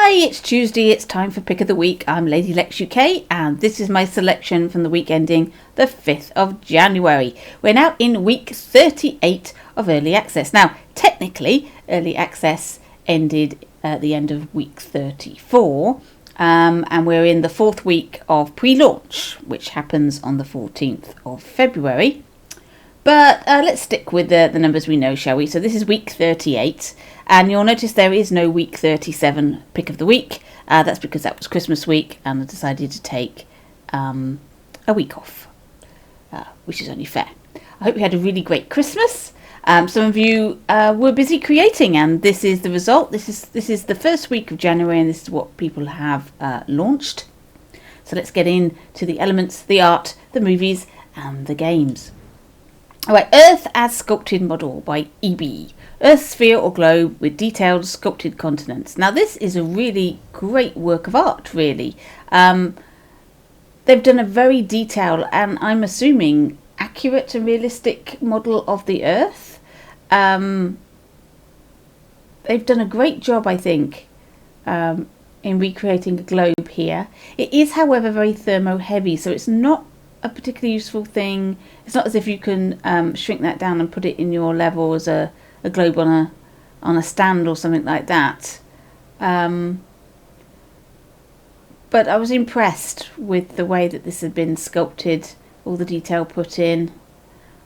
Hi, it's Tuesday, it's time for Pick of the Week. I'm Lady Lex UK and this is my selection from the week ending the 5th of January. We're now in week 38 of Early Access. Now, technically, Early Access ended at the end of week 34 and we're in the fourth week of pre-launch, which happens on the 14th of February. But let's stick with the numbers we know, shall we? So this is week 38. And you'll notice there is no week 37 pick of the week. That's because that was Christmas week and I decided to take a week off, which is only fair. I hope you had a really great Christmas. Some of you were busy creating and this is the result. This is the first week of January and this is what people have launched. So let's get into the elements, the art, the movies and the games. Alright, Earth as Sculpted Model by EB. Earth sphere or globe with detailed sculpted continents. Now this is a really great work of art, really. They've done a very detailed and I'm assuming accurate and realistic model of the Earth. They've done a great job, I think, in recreating a globe here. It is, however, very thermo heavy, so it's not a particularly useful thing. It's not as if you can shrink that down and put it in your level as a globe on a stand or something like that. But I was impressed with the way that this had been sculpted, all the detail put in,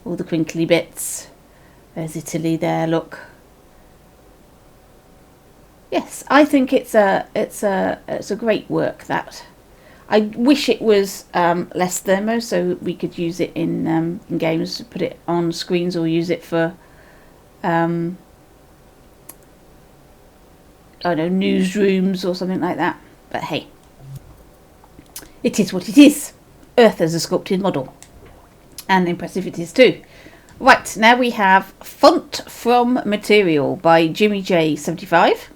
all the crinkly bits. There's Italy there, look. Yes, I think it's a great work, that. I wish it was less thermo so we could use it in games, put it on screens or use it for I don't know, newsrooms or something like that. But hey, it is what it is. Earth as a sculpted model. And impressive it is too. Right, now we have Font from Material by Jimmy J75.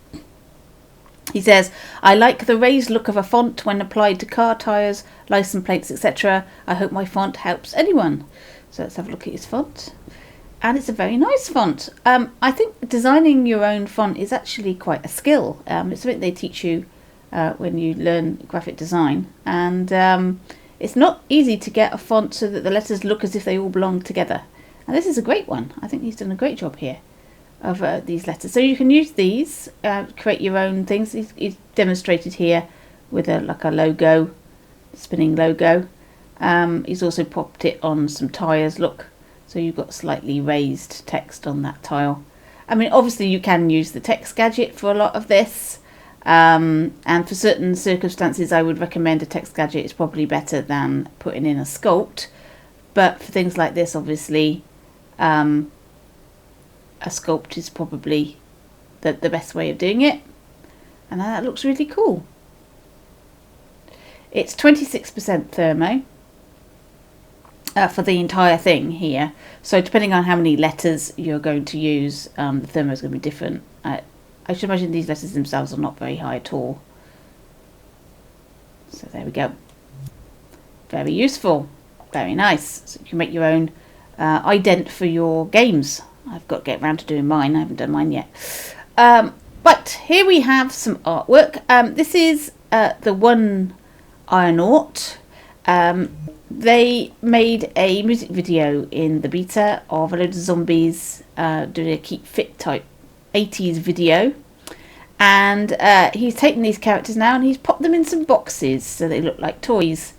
He says, I like the raised look of a font when applied to car tyres, license plates, etc. I hope my font helps anyone. So let's have a look at his font. And it's a very nice font. I think designing your own font is actually quite a skill. It's something they teach you when you learn graphic design. And it's not easy to get a font so that the letters look as if they all belong together. And this is a great one. I think he's done a great job here of these letters. So you can use these, create your own things. He's demonstrated here with a logo, spinning logo. He's also popped it on some tyres, look. So you've got slightly raised text on that tile. I mean, obviously you can use the text gadget for a lot of this. And for certain circumstances, I would recommend a text gadget is probably better than putting in a sculpt. But for things like this, obviously, a sculpt is probably the best way of doing it. And that looks really cool. It's 26% thermo. For the entire thing here, so depending on how many letters you're going to use, the thermo is going to be different. I should imagine these letters themselves are not very high at all. So there we go. Very useful, very nice. So you can make your own ident for your games. I've got to get around to doing mine. I haven't done mine yet. But here we have some artwork. This is the One Ironaut. They made a music video in the beta of a load of zombies doing a keep fit type 80s video. And he's taken these characters now and he's popped them in some boxes so they look like toys.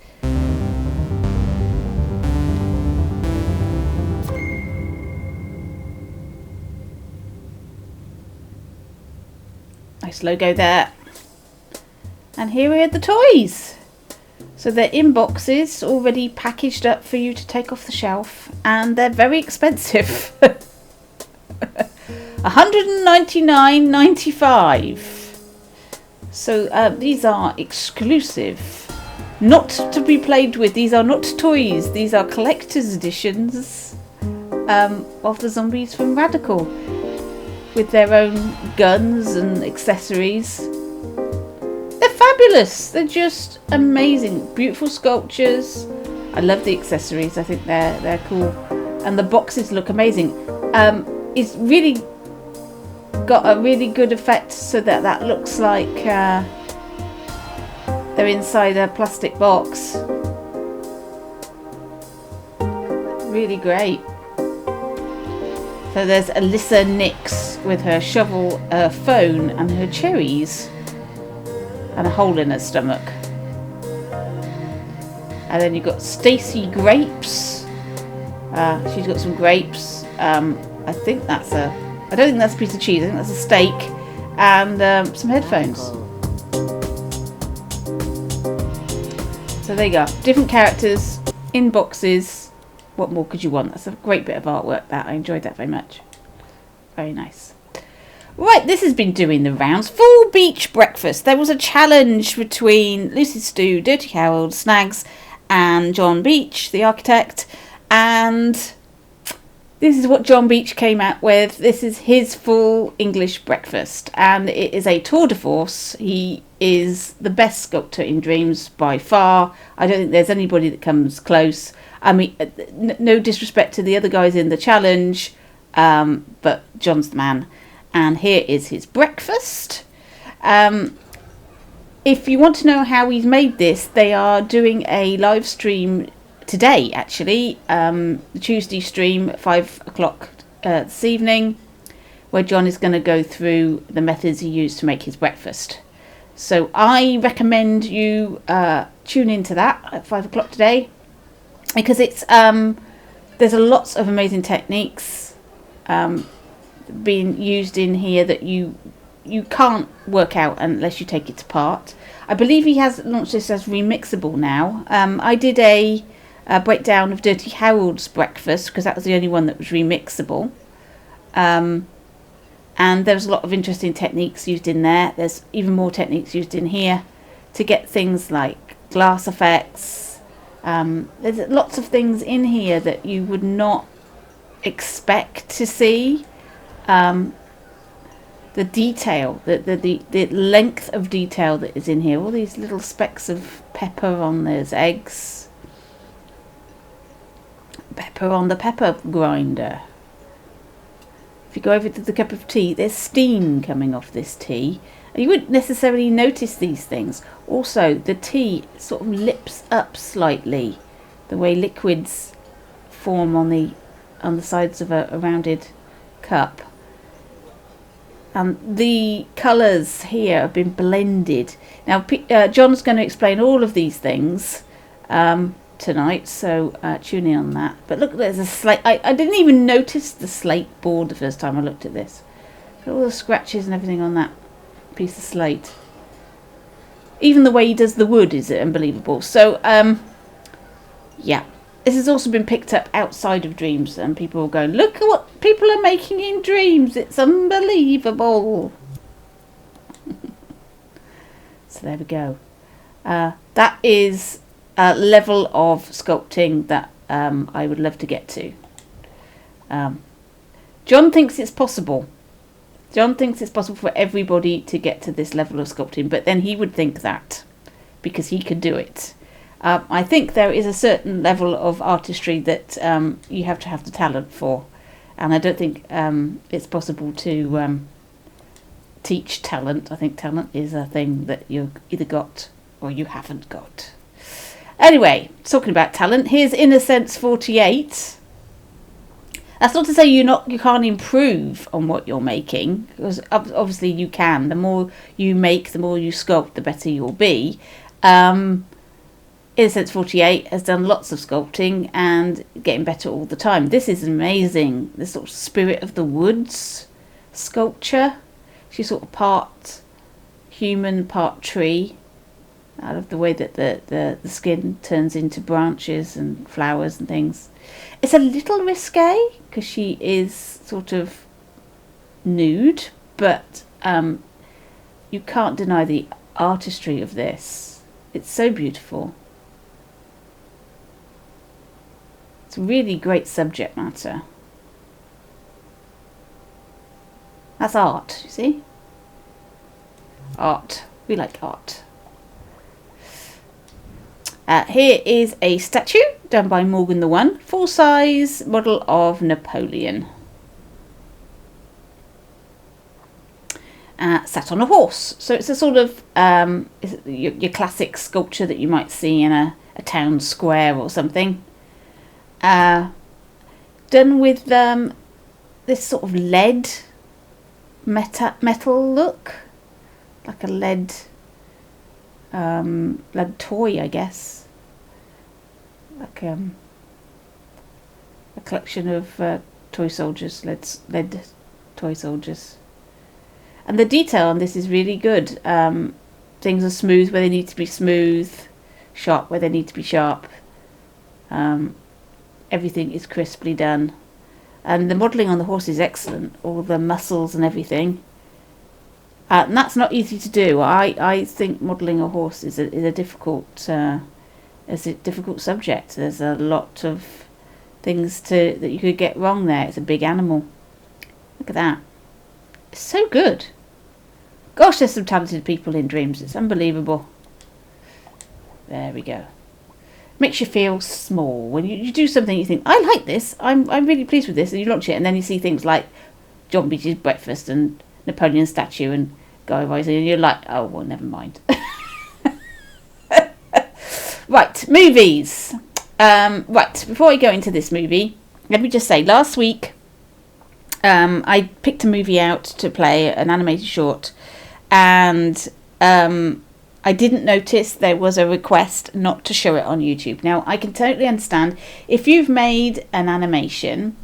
Nice logo there. And here we are the toys. So they're in boxes, already packaged up for you to take off the shelf, and they're very expensive. $199.95. So these are exclusive, not to be played with. These are not toys. These are collector's editions of the zombies from Radical, with their own guns and accessories. Fabulous. They're just amazing, beautiful sculptures. I love the accessories. I think they're cool, and the boxes look amazing. It's really got a really good effect so that looks like They're inside a plastic box. Really great. So there's Alyssa Nix with her shovel, her phone and her cherries. And a hole in her stomach. And then you've got Stacey Grapes. She's got some grapes. I think that's I don't think that's a piece of cheese. I think that's a steak. And some headphones. So there you go. Different characters in boxes. What more could you want? That's a great bit of artwork, that. I enjoyed that very much. Very nice. Right, this has been doing the rounds. Full beach breakfast. There was a challenge between Lucy Stew, Dirty Harold, Snags and John Beach, the architect. And this is what John Beach came out with. This is his full English breakfast. And it is a tour de force. He is the best sculptor in Dreams by far. I don't think there's anybody that comes close. I mean, no disrespect to the other guys in the challenge, but John's the man. And here is his breakfast. If you want to know how he's made this, they are doing a live stream today, actually. The Tuesday stream at 5 o'clock this evening, where John is going to go through the methods he used to make his breakfast. So I recommend you tune into that at 5 o'clock today. Because it's there's lots of amazing techniques being used in here that you can't work out unless you take it apart. I believe he has launched this as remixable now. I did a breakdown of Dirty Harold's breakfast because that was the only one that was remixable. And there's a lot of interesting techniques used in there. There's even more techniques used in here to get things like glass effects. There's lots of things in here that you would not expect to see. The detail, the length of detail that is in here. All these little specks of pepper on those eggs. Pepper on the pepper grinder. If you go over to the cup of tea, there's steam coming off this tea. You wouldn't necessarily notice these things. Also, the tea sort of lips up slightly, the way liquids form on the sides of a rounded cup. And the colours here have been blended. Now, John's going to explain all of these things tonight, so tune in on that. But look, there's a slate. I didn't even notice the slate board the first time I looked at this. Look at all the scratches and everything on that piece of slate. Even the way he does the wood is unbelievable. So yeah, this has also been picked up outside of Dreams, and people are going, look at what people are making in Dreams, it's unbelievable. So there we go. That is a level of sculpting that I would love to get to. John thinks it's possible. John thinks it's possible for everybody to get to this level of sculpting, but then he would think that because he could do it. I think there is a certain level of artistry that you have to have the talent for, and I don't think it's possible to teach talent. I think talent is a thing that you've either got or you haven't got. Anyway, talking about talent, here's Innocence 48. That's not to say you can't improve on what you're making, because obviously you can. The more you make, the more you sculpt, the better you'll be. Innocence 48 has done lots of sculpting and getting better all the time. This is amazing. This sort of spirit of the woods sculpture. She's sort of part human, part tree. I love the way that the skin turns into branches and flowers and things. It's a little risque because she is sort of nude, but you can't deny the artistry of this. It's so beautiful. It's really great subject matter. That's art, you see? Art. We like art. Here is a statue done by Morgan the One, full-size model of Napoleon. sat on a horse. So it's a sort of your classic sculpture that you might see in a town square or something. Done with this sort of lead metal look, like a lead toy, I guess, like a collection of toy soldiers, lead toy soldiers. And the detail on this is really good. Things are smooth where they need to be smooth, sharp where they need to be sharp. Everything is crisply done. And the modelling on the horse is excellent. All the muscles and everything. And that's not easy to do. I think modelling a horse is a difficult subject. There's a lot of things that you could get wrong there. It's a big animal. Look at that. It's so good. Gosh, there's some talented people in Dreams. It's unbelievable. There we go. Makes you feel small. When you do something you think, I like this, I'm really pleased with this, and you launch it, and then you see things like John Beach's Breakfast and Napoleon's statue and Guy Rise, and you're like, oh, well, never mind. Right, movies. Right, before I go into this movie, let me just say, last week, I picked a movie out to play, an animated short, and I didn't notice there was a request not to show it on YouTube. Now, I can totally understand if you've made an animation,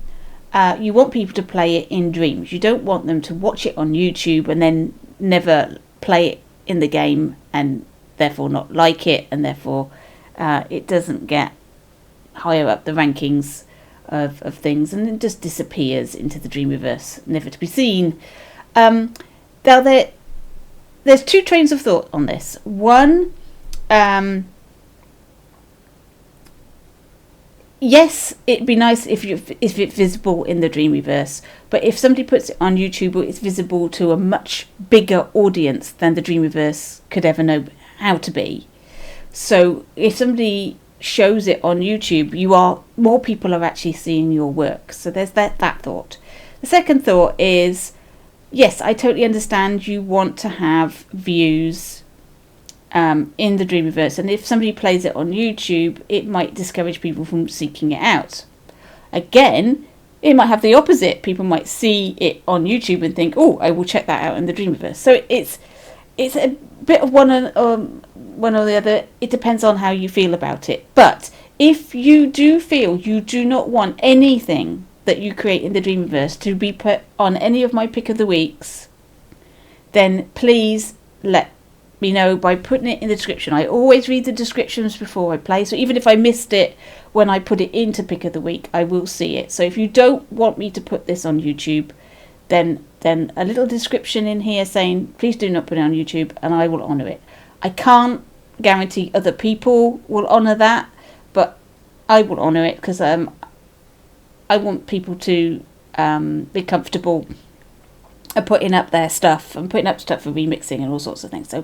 you want people to play it in Dreams. You don't want them to watch it on YouTube and then never play it in the game and therefore not like it, and therefore it doesn't get higher up the rankings of things, and it just disappears into the Dreamiverse, never to be seen. Now, there's two trains of thought on this. One, yes, it'd be nice if it's visible in the Dreamiverse, but if somebody puts it on YouTube, it's visible to a much bigger audience than the Dreamiverse could ever know how to be. So if somebody shows it on YouTube, more people are actually seeing your work. So there's that thought. The second thought is, yes, I totally understand you want to have views in the Dreamiverse, and if somebody plays it on YouTube, it might discourage people from seeking it out. Again, it might have the opposite. People might see it on YouTube and think, oh, I will check that out in the Dreamiverse. So it's a bit of one or the other. It depends on how you feel about it. But if you do feel you do not want anything that you create in the Dreamiverse to be put on any of my pick of the weeks, then please let me know by putting it in the description. I always read the descriptions before I play, so even if I missed it when I put it into pick of the week, I will see it. So if you don't want me to put this on YouTube, then a little description in here saying please do not put it on YouTube, and I will honour it. I can't guarantee other people will honour that, but I will honour it because I want people to be comfortable putting up their stuff and putting up stuff for remixing and all sorts of things. So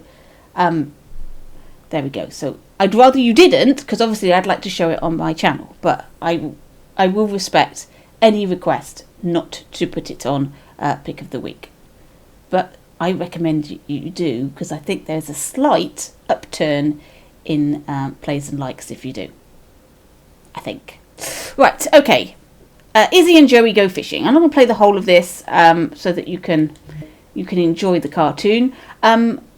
there we go. So I'd rather you didn't, because obviously I'd like to show it on my channel, but I will respect any request not to put it on pick of the week. But I recommend you do, because I think there's a slight upturn in plays and likes if you do. I think. Right, okay. Izzy and Joey go fishing. I'm not going to play the whole of this so that you can enjoy the cartoon.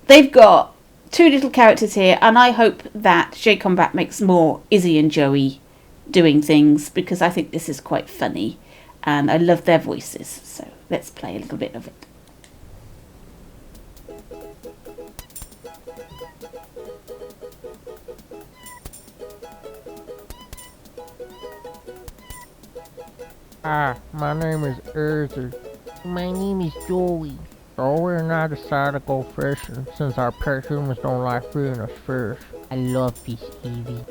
They've got two little characters here, and I hope that J Combat makes more Izzy and Joey doing things, because I think this is quite funny and I love their voices. So let's play a little bit of it. Hi, my name is Izzy. My name is Joey. Joey and I decided to go fishing since our pet humans don't like feeding us fish. I love fish, Evie.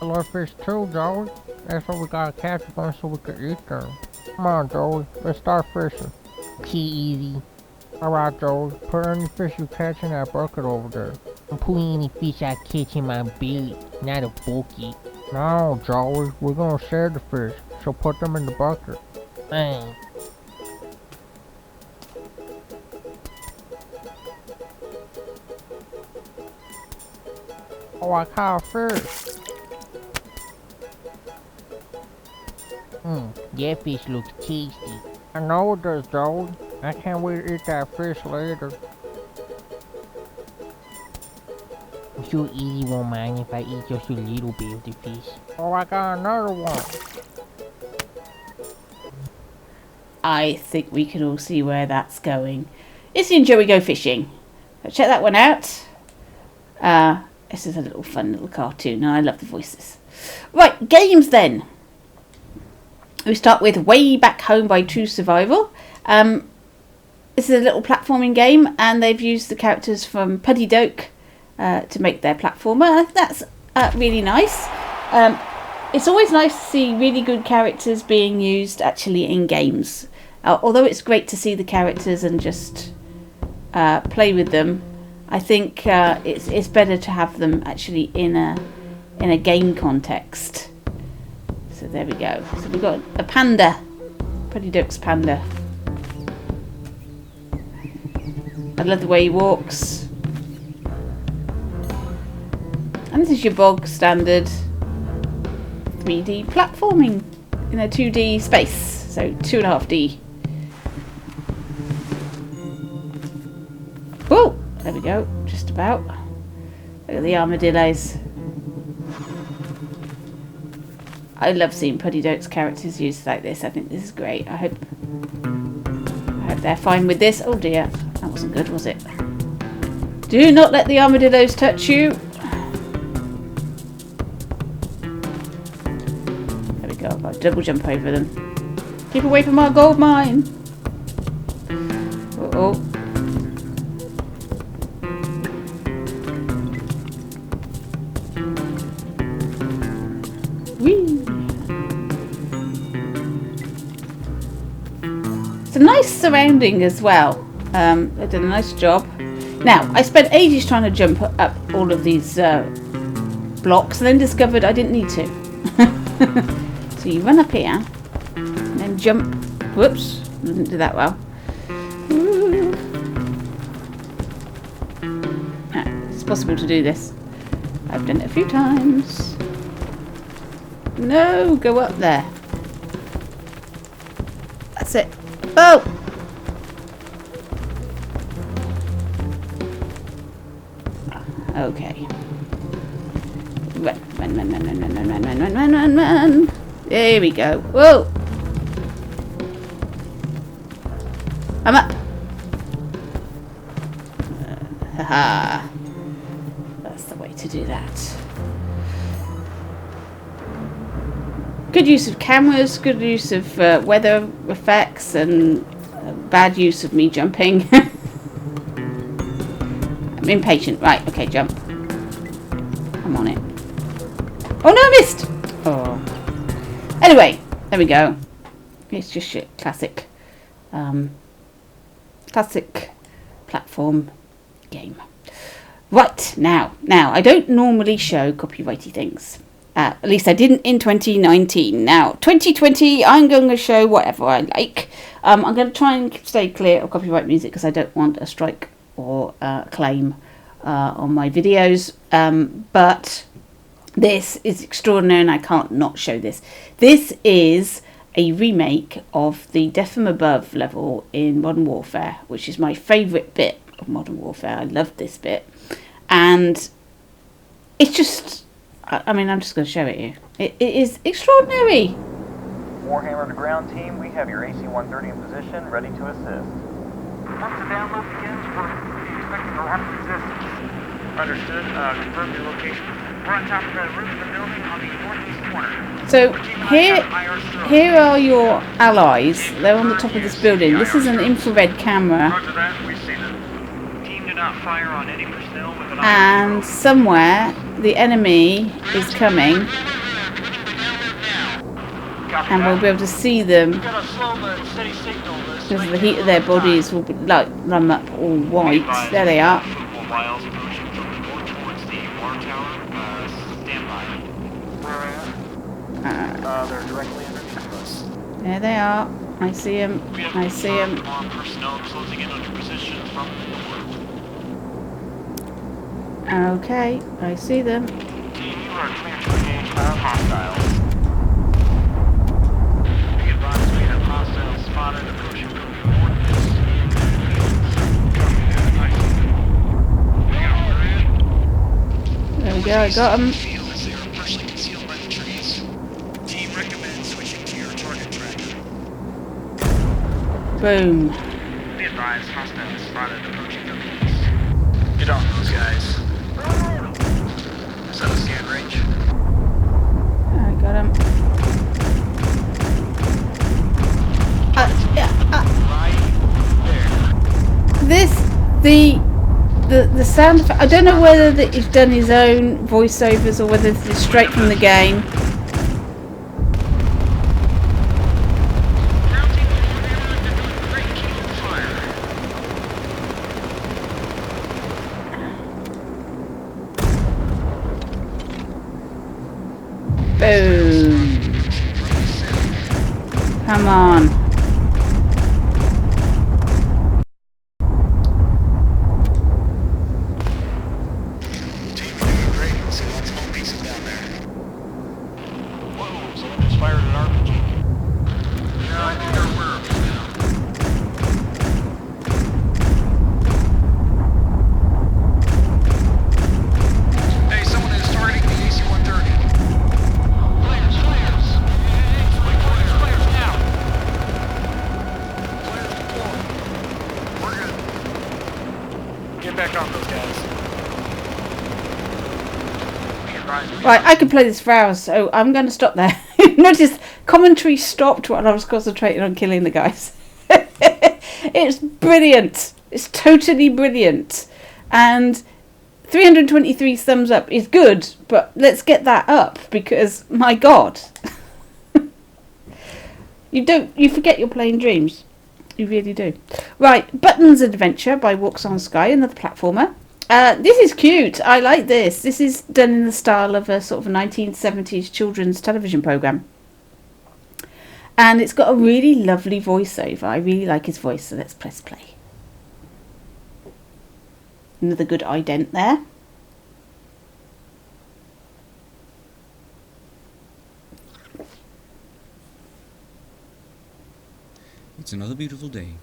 I love fish too, Joey. That's why we gotta catch a bunch so we can eat them. Come on, Joey, let's start fishing. Okay, Evie. Alright, Joey, put any fish you catch in that bucket over there. I'm putting any fish I catch in my belly, not a bucket. No, Joey, we're gonna share the fish, so put them in the bucket. Fine. Oh, I caught a fish. That fish looks tasty. I know it does, Joey. I can't wait to eat that fish later. I'm sure Easy won't mind if I eat just a little bit of the fish. Oh, I got another one. I think we can all see where that's going. It's in Joey Go Fishing. So check that one out. This is a little fun little cartoon, and I love the voices. Right, games then. We start with Way Back Home by True Survival. This is a little platforming game, and they've used the characters from Puddy Doke to make their platformer. That's really nice. It's always nice to see really good characters being used actually in games. Although it's great to see the characters and just play with them, I think it's better to have them actually in a game context. So there we go. So we've got a panda, Puddy Duck's panda. I love the way he walks. And this is your bog standard 3D platforming in a 2D space, so 2.5D. Oh, there we go, just about. Look at the armadillos. I love seeing Puddy Doke's characters used like this. I think this is great. I hope they're fine with this. Oh dear, that wasn't good, was it? Do not let the armadillos touch you. There we go. I'll double jump over them. Keep away from our gold mine. Uh-oh. Whee! It's a nice surrounding as well. They did a nice job. Now, I spent ages trying to jump up all of these blocks and then discovered I didn't need to. So you run up here and then jump. Whoops, didn't do that well. It's possible to do this. I've done it a few times. No, go up there. That's it. Oh! Okay. Run. There we go. Whoa! I'm up. Haha. That's the way to do that. Good use of cameras, good use of weather effects, and bad use of me jumping. I'm impatient. Right, okay, jump. I'm on it. Oh no, I missed! Oh. Anyway, there we go. It's just shit. Classic. Classic platform game. Right, now, I don't normally show copyrighty things. At least I didn't in 2019. Now, 2020, I'm going to show whatever I like. I'm going to try and stay clear of copyright music because I don't want a strike or claim on my videos. But this is extraordinary and I can't not show this. This is a remake of the Death from Above level in Modern Warfare, which is my favourite bit of Modern Warfare. I love this bit. And it's just... I mean, I'm just going to show it you. It is extraordinary. Warhammer to ground team, we have your AC-130 in position, ready to assist. Once the download begins, we're expecting a lot of resistance. Understood. Confirm your location. We're on top of the roof of the building on the northeast corner. So here are your allies. They're on the top of this building. This is an infrared camera. Roger that, we see them. Team do not fire on any personnel with an And somewhere the enemy is coming. And we'll be able to see them because the heat of their bodies will be like them up all white. There they are. They're directly underneath us. There they are. I see them. I see them. Okay, I see them. Team, you are clear to engage hostiles. Be advised, we have hostiles spotted approaching from the coordinates. There we go, I got them. Field as they are partially concealed by the trees. Team recommends switching to your target tracker. Boom. Be advised, hostiles spotted approaching from the east. Get on those guys. Is that a scan range? I got him. The sound effect, I don't know whether that he's done his own voiceovers or whether it's straight from the game. Boom. Come on. Right, I could play this for hours, so I'm going to stop there. Notice commentary stopped while I was concentrating on killing the guys. It's brilliant. It's totally brilliant. And 323 thumbs up is good, but let's get that up because, my God. You forget you're playing Dreams. You really do. Right, Buttons Adventure by Walks on Sky, another platformer. This is cute. I like this. This is done in the style of a sort of 1970s children's television programme. And it's got a really lovely voiceover. I really like his voice, so let's press play. Another good ident there. It's another beautiful day.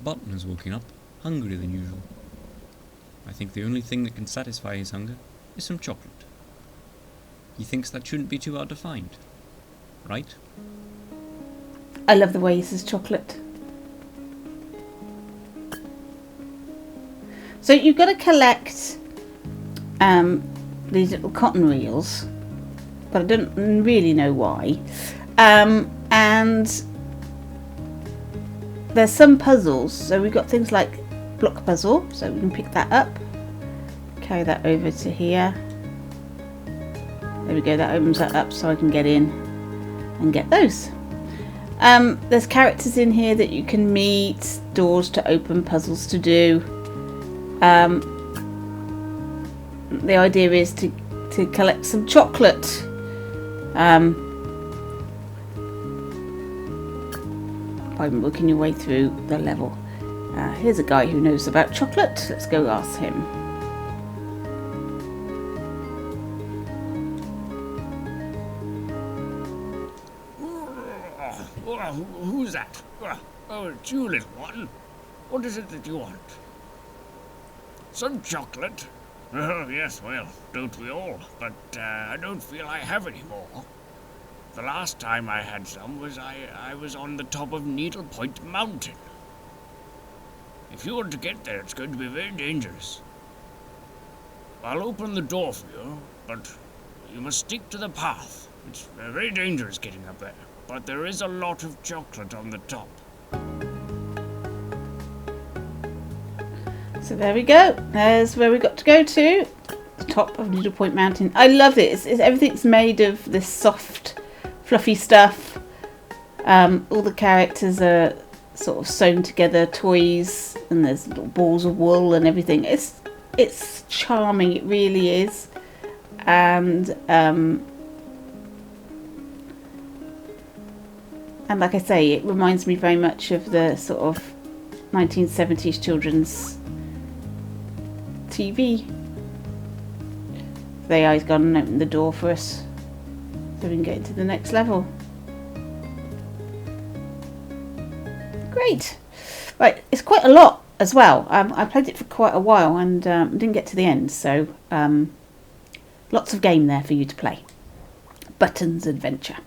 Button has woken up, hungrier than usual. I think the only thing that can satisfy his hunger is some chocolate. He thinks that shouldn't be too hard to find, right? I love the way he says chocolate. So you've got to collect these little cotton reels, but I don't really know why. And there's some puzzles. So we've got things like block puzzle, so we can pick that up, carry that over to here. There we go, that opens that up so I can get in and get those. There's characters in here that you can meet, doors to open, puzzles to do. The idea is to collect some chocolate. By working your way through the level. Here's a guy who knows about chocolate. Let's go ask him. Who's that? Oh, it's you, little one. What is it that you want? Some chocolate? Oh, yes, well, don't we all? But I don't feel I have any more. The last time I had some was I was on the top of Needle Point Mountain. If you want to get there, it's going to be very dangerous. I'll open the door for you, but you must stick to the path. It's very dangerous getting up there, but there is a lot of chocolate on the top. So there we go. There's where we got to go to. The top of Needle Point Mountain. I love it. Everything's made of this soft, fluffy stuff. All the characters are sort of sewn together, toys, and there's little balls of wool and everything. It's charming. It really is. And like I say, it reminds me very much of the sort of 1970s children's TV The AI's gone and opened the door for us, so we can get to the next level. Great. Right, it's quite a lot as well. I played it for quite a while and didn't get to the end, so lots of game there for you to play. Buttons Adventure.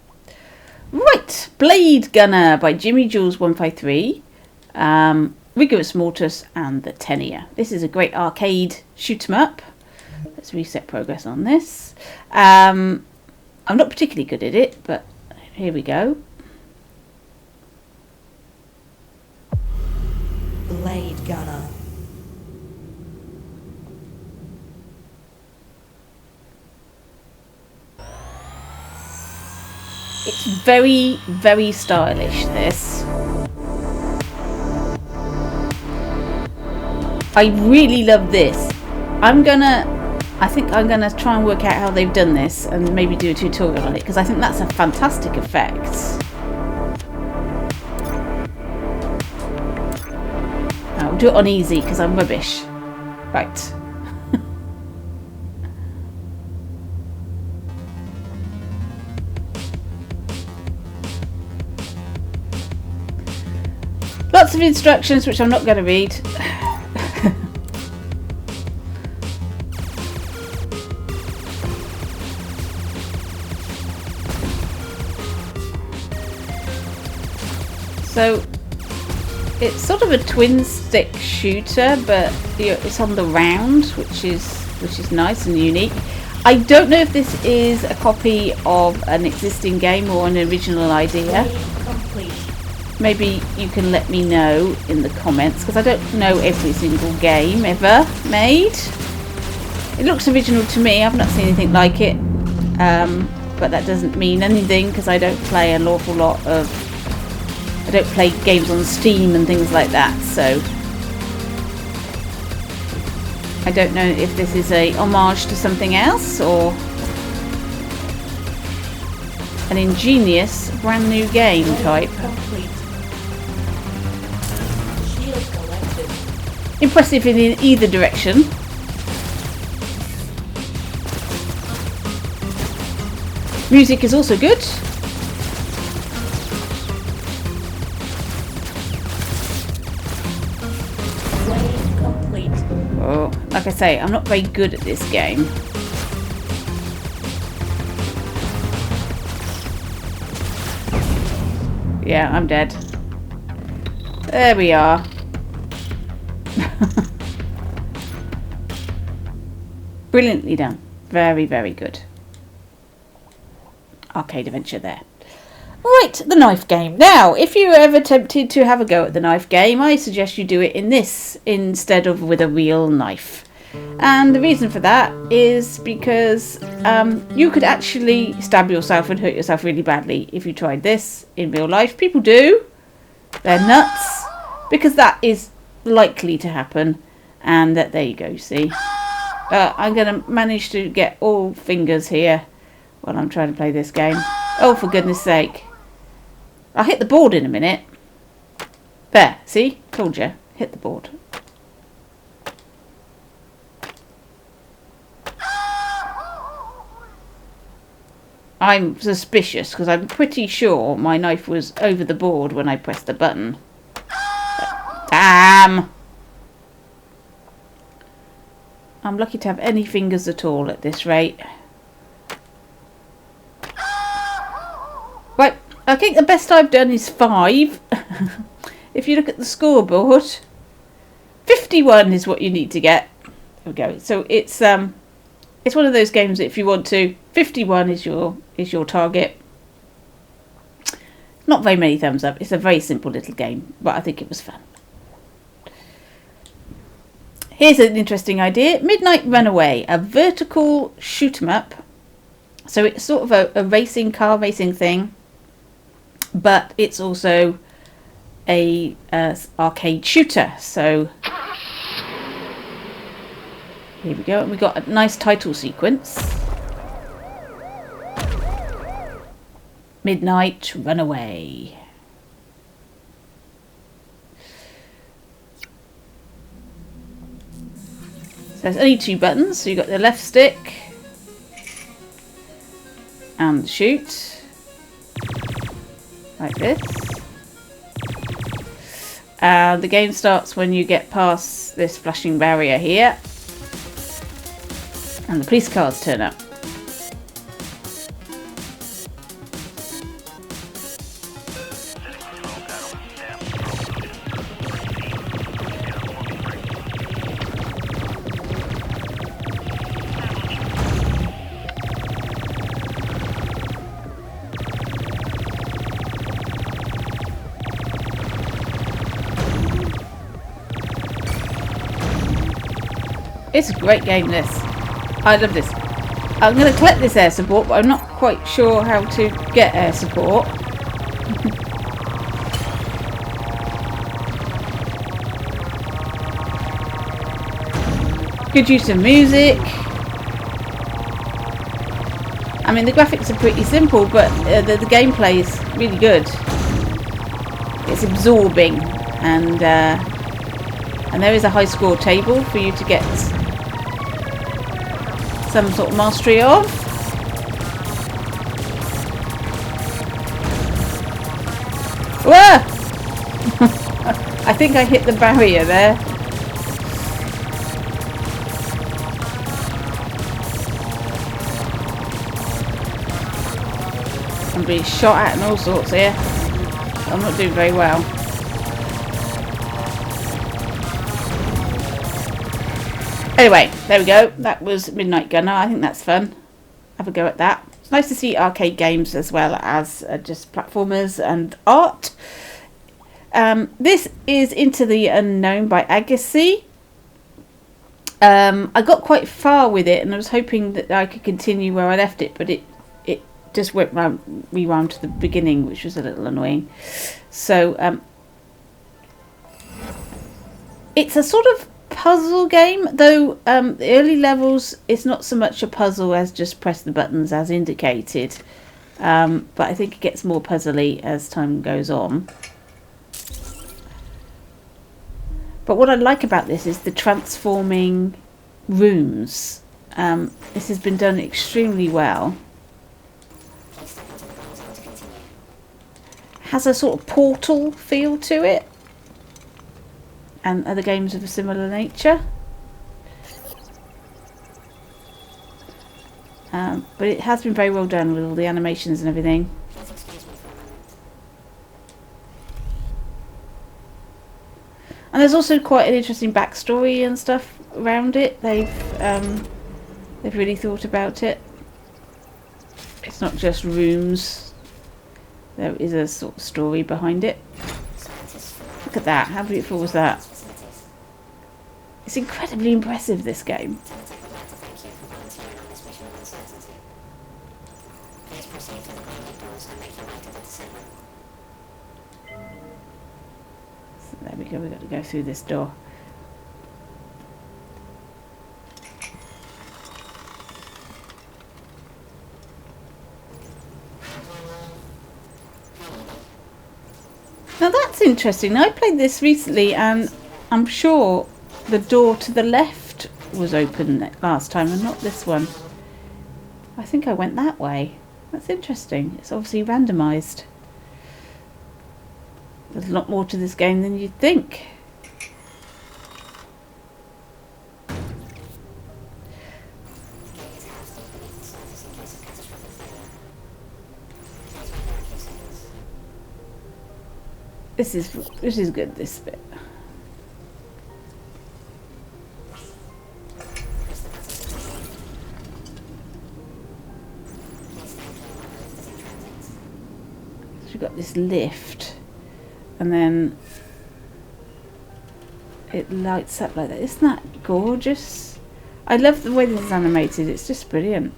Right, Blade Gunner by Jimmy Jules 153, Rigorous Mortis and the Tennier. This is a great arcade shoot 'em up. Let's reset progress on this. I'm not particularly good at it, but here we go. Blade Gunner. It's very, very stylish, this. I really love this. I think I'm gonna try and work out how they've done this and maybe do a tutorial on it, because I think that's a fantastic effect. I'll do it on easy because I'm rubbish. Right. Lots of instructions which I'm not going to read. So it's sort of a twin stick shooter, but it's on the round, which is nice and unique. I don't know if this is a copy of an existing game or an original idea. Maybe you can let me know in the comments, because I don't know every single game ever made. It looks original to me. I've not seen anything like it, but that doesn't mean anything because I don't play an awful lot of. I don't play games on Steam and things like that, so I don't know if this is a homage to something else or an ingenious brand new game type. Impressive in either direction. Music is also good. Oh, like I say, I'm not very good at this game. Yeah, I'm dead. There we are. Brilliantly done. Very, very good. Arcade adventure there. Right, the knife game. Now, if you're ever tempted to have a go at the knife game, I suggest you do it in this instead of with a real knife. And the reason for that is because you could actually stab yourself and hurt yourself really badly if you tried this in real life. People do. They're nuts. Because that is likely to happen. And there you go, see. I'm going to manage to get all fingers here while I'm trying to play this game. Oh, for goodness sake. I'll hit the board in a minute. There, see? Told you. Hit the board. I'm suspicious because I'm pretty sure my knife was over the board when I pressed the button. Damn! I'm lucky to have any fingers at all at this rate. Right, I think the best I've done is 5. If you look at the scoreboard, 51 is what you need to get. There we go. So it's one of those games that if you want to, 51 is your target. Not very many thumbs up. It's a very simple little game, but I think it was fun. Here's an interesting idea. Midnight Runaway, a vertical shoot 'em up. So it's sort of a car racing thing, but it's also a arcade shooter. So here we go. And we got a nice title sequence. Midnight Runaway. So there's only 2 buttons. So you've got the left stick and shoot. Like this. The game starts when you get past this flashing barrier here. And the police cars turn up. It's a great game, this. I love this. I'm going to collect this air support, but I'm not quite sure how to get air support. Good use of music. I mean, the graphics are pretty simple, but the gameplay is really good. It's absorbing, and there is a high score table for you to get some sort of mastery of. Whoa! I think I hit the barrier there. I'm being shot at and all sorts here. I'm not doing very well. Anyway, there we go. That was Midnight Gunner. I think that's fun. Have a go at that. It's nice to see arcade games as well as just platformers and art. This is Into the Unknown by Agassi. I got quite far with it and I was hoping that I could continue where I left it, but it just went rewound to the beginning, which was a little annoying. So it's a sort of puzzle game, though the early levels it's not so much a puzzle as just press the buttons as indicated, but I think it gets more puzzly as time goes on. But what I like about this is the transforming rooms. This has been done extremely well. Has a sort of Portal feel to it, and other games of a similar nature. But it has been very well done with all the animations and everything. And there's also quite an interesting backstory and stuff around it. They've really thought about it. It's not just rooms. There is a sort of story behind it. Look at that, how beautiful was that? It's incredibly impressive, this game. So there we go, we've got to go through this door. Now that's interesting. I played this recently and I'm sure the door to the left was open last time and not this one. I think I went that way. That's interesting. It's obviously randomised. There's a lot more to this game than you'd think. This is good, this bit. So we've got this lift and then it lights up like that. Isn't that gorgeous? I love the way this is animated, it's just brilliant.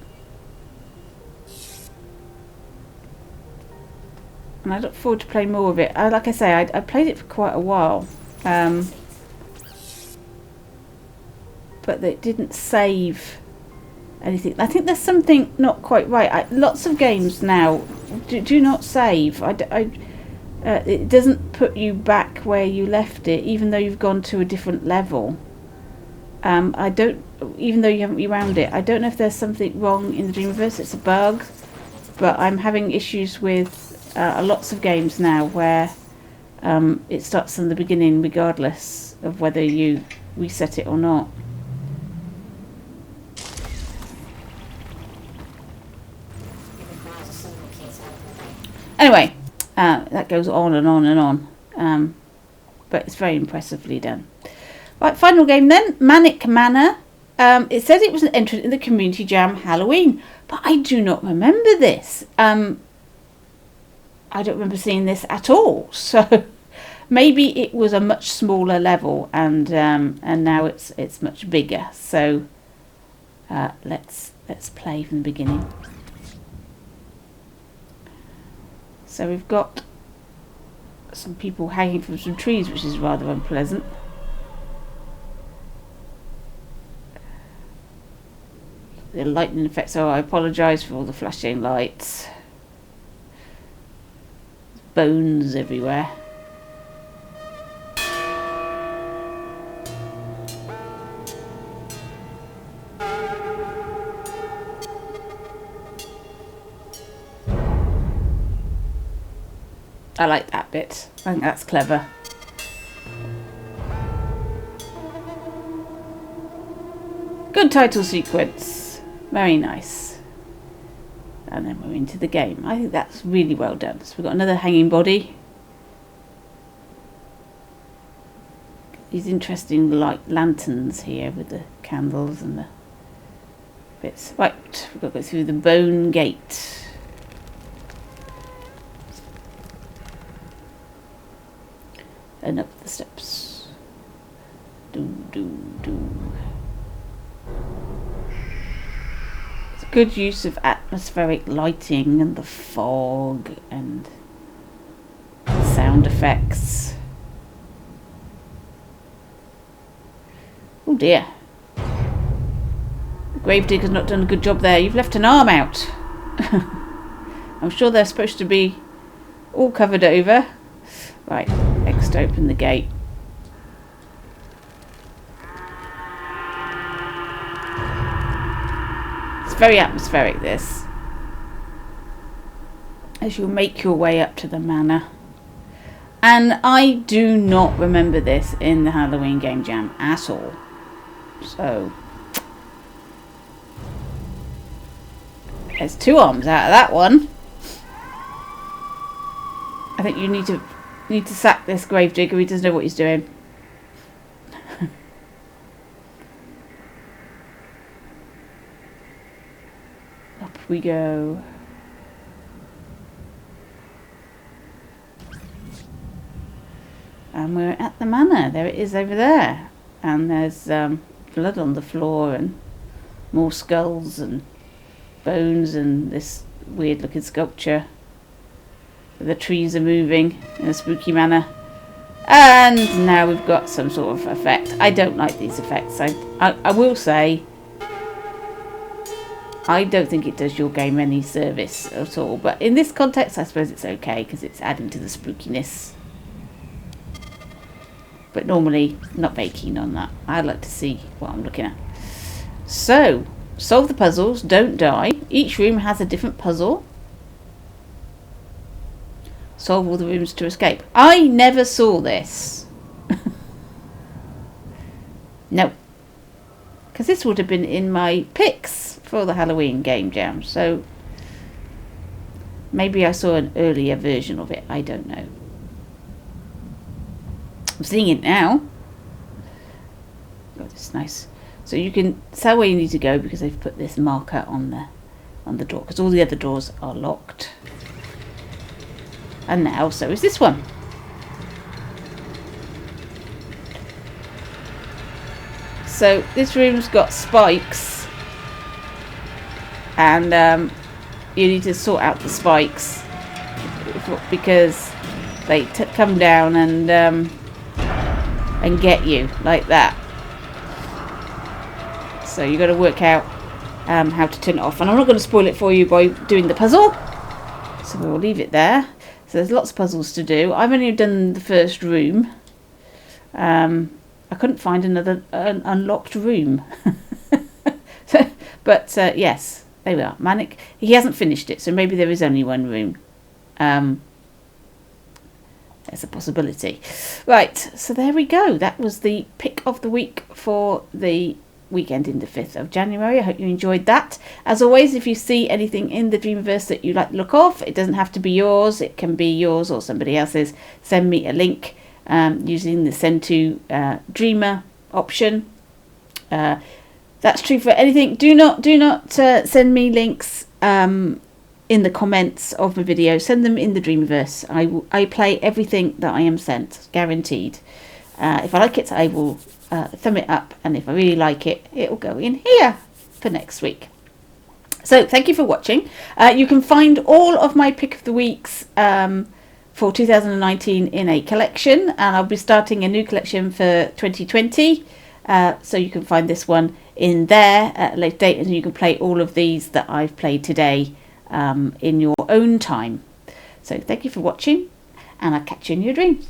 And I look forward to playing more of it. Like I say, I played it for quite a while, but it didn't save anything. I think there's something not quite right. Lots of games now do not save. It doesn't put you back where you left it, even though you've gone to a different level. Even though you haven't rewound it. I don't know if there's something wrong in the Dreamverse. It's a bug. but I'm having issues with lots of games now where it starts from the beginning regardless of whether you reset it or not. Anyway, that goes on and on and on, but it's very impressively done. Right, final game then, Manic Manner. It says it was an entrant in the Community Jam Halloween, but I do not remember this. I don't remember seeing this at all. So maybe it was a much smaller level, and now it's much bigger. So let's play from the beginning. So we've got some people hanging from some trees, which is rather unpleasant. The lightning effects, oh, I apologise for all the flashing lights. Bones everywhere. I like that bit. I think that's clever. Good title sequence. Very nice. And then we're into the game. I think that's really well done. So we've got another hanging body. These interesting light lanterns here with the candles and the bits. Right, we've got to go through the bone gate. And up the steps. It's a good use of atmospheric lighting and the fog and sound effects. Oh dear. The gravedigger's not done a good job there. You've left an arm out. I'm sure they're supposed to be all covered over. Right, next open the gate. It's very atmospheric, this. As you make your way up to the manor. And I do not remember this in the Halloween Game Jam at all. So there's two arms out of that one. I think you need to sack this gravedigger. He doesn't know what he's doing. Up we go. And we're at the manor. There it is over there. And there's blood on the floor and more skulls and bones and this weird looking sculpture. The trees are moving in a spooky manner. And now we've got some sort of effect. I don't like these effects. I will say, I don't think it does your game any service at all. But in this context, I suppose it's okay because it's adding to the spookiness. But normally, not very keen on that. I'd like to see what I'm looking at. So, solve the puzzles, don't die. Each room has a different puzzle. Solve all the rooms to escape. I never saw this. No. Because this would have been in my picks for the Halloween Game Jam. So, maybe I saw an earlier version of it. I don't know. I'm seeing it now. Oh, this is nice. So you can tell where you need to go because they've put this marker on the door because all the other doors are locked. And now so is this one. So this room's got spikes, and you need to sort out the spikes because they come down and get you like that. So you've got to work out how to turn it off. And I'm not going to spoil it for you by doing the puzzle. So we'll leave it there. So there's lots of puzzles to do. I've only done the first room. I couldn't find another unlocked room. But yes, There we are. Manic. He hasn't finished it, so maybe there is only one room. There's a possibility. Right, so there we go. That was the pick of the week for the weekend in the 5th of January. I hope you enjoyed that. As always, if you see anything in the Dreamverse that you like the look of, it doesn't have to be yours. It can be yours or somebody else's. Send me a link using the send to Dreamer option. That's true for anything. Do not send me links in the comments of my video. Send them in the Dreamverse. I play everything that I am sent, guaranteed. If I like it, I will thumb it up, and if I really like it, it will go in here for next week. So thank you for watching. You can find all of my pick of the weeks for 2019 in a collection, and I'll be starting a new collection for 2020. So you can find this one in there at a later date, and you can play all of these that I've played today in your own time. So thank you for watching, and I'll catch you in your dreams.